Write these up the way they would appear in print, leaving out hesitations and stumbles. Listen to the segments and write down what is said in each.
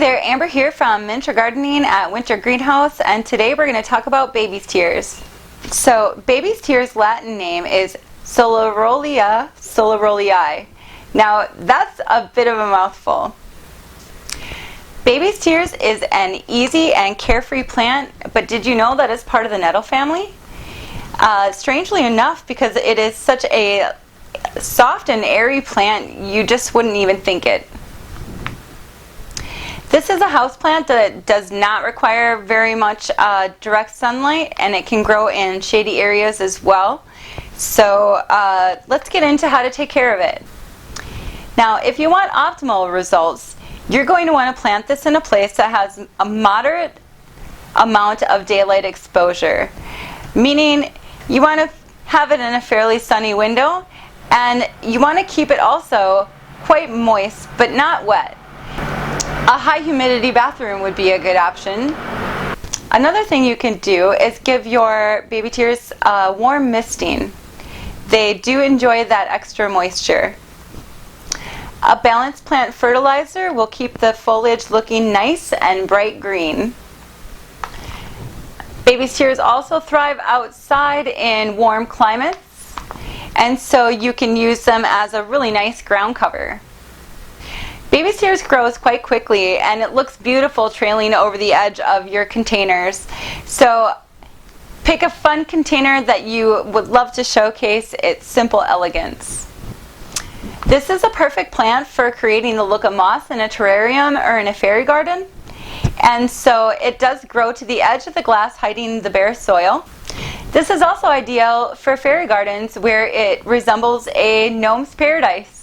there, Amber here from Miniature Gardening at Winter Greenhouse, and today we're going to talk about baby's tears. So, baby's tears' Latin name is Solorolia solorolii. Now, that's a bit of a mouthful. Baby's tears is an easy and carefree plant, but did you know that it's part of the nettle family? Strangely enough, because it is such a soft and airy plant, you just wouldn't even think it. This is a houseplant that does not require very much direct sunlight, and it can grow in shady areas as well. So let's get into how to take care of it. Now, if you want optimal results, you're going to want to plant this in a place that has a moderate amount of daylight exposure, meaning you want to have it in a fairly sunny window, and you want to keep it also quite moist but not wet. A high humidity bathroom would be a good option. Another thing you can do is give your baby tears warm misting. They do enjoy that extra moisture. A balanced plant fertilizer will keep the foliage looking nice and bright green. Baby tears also thrive outside in warm climates, and so you can use them as a really nice ground cover. Baby tears grows quite quickly, and it looks beautiful trailing over the edge of your containers. So pick a fun container that you would love to showcase its simple elegance. This is a perfect plant for creating the look of moss in a terrarium or in a fairy garden. And so it does grow to the edge of the glass, hiding the bare soil. This is also ideal for fairy gardens where it resembles a gnome's paradise.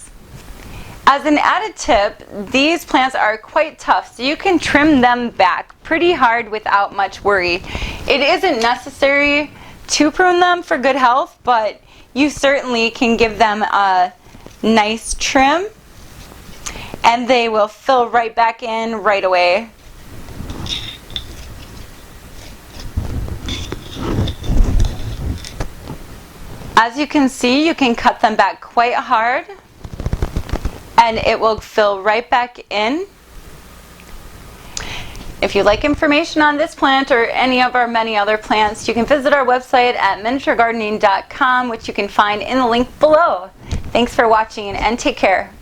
As an added tip, these plants are quite tough, so you can trim them back pretty hard without much worry. It isn't necessary to prune them for good health, but you certainly can give them a nice trim, and they will fill right back in right away. As you can see, you can cut them back quite hard, and it will fill right back in. If you'd like information on this plant or any of our many other plants, you can visit our website at miniaturegardening.com, which you can find in the link below. Thanks for watching, and take care.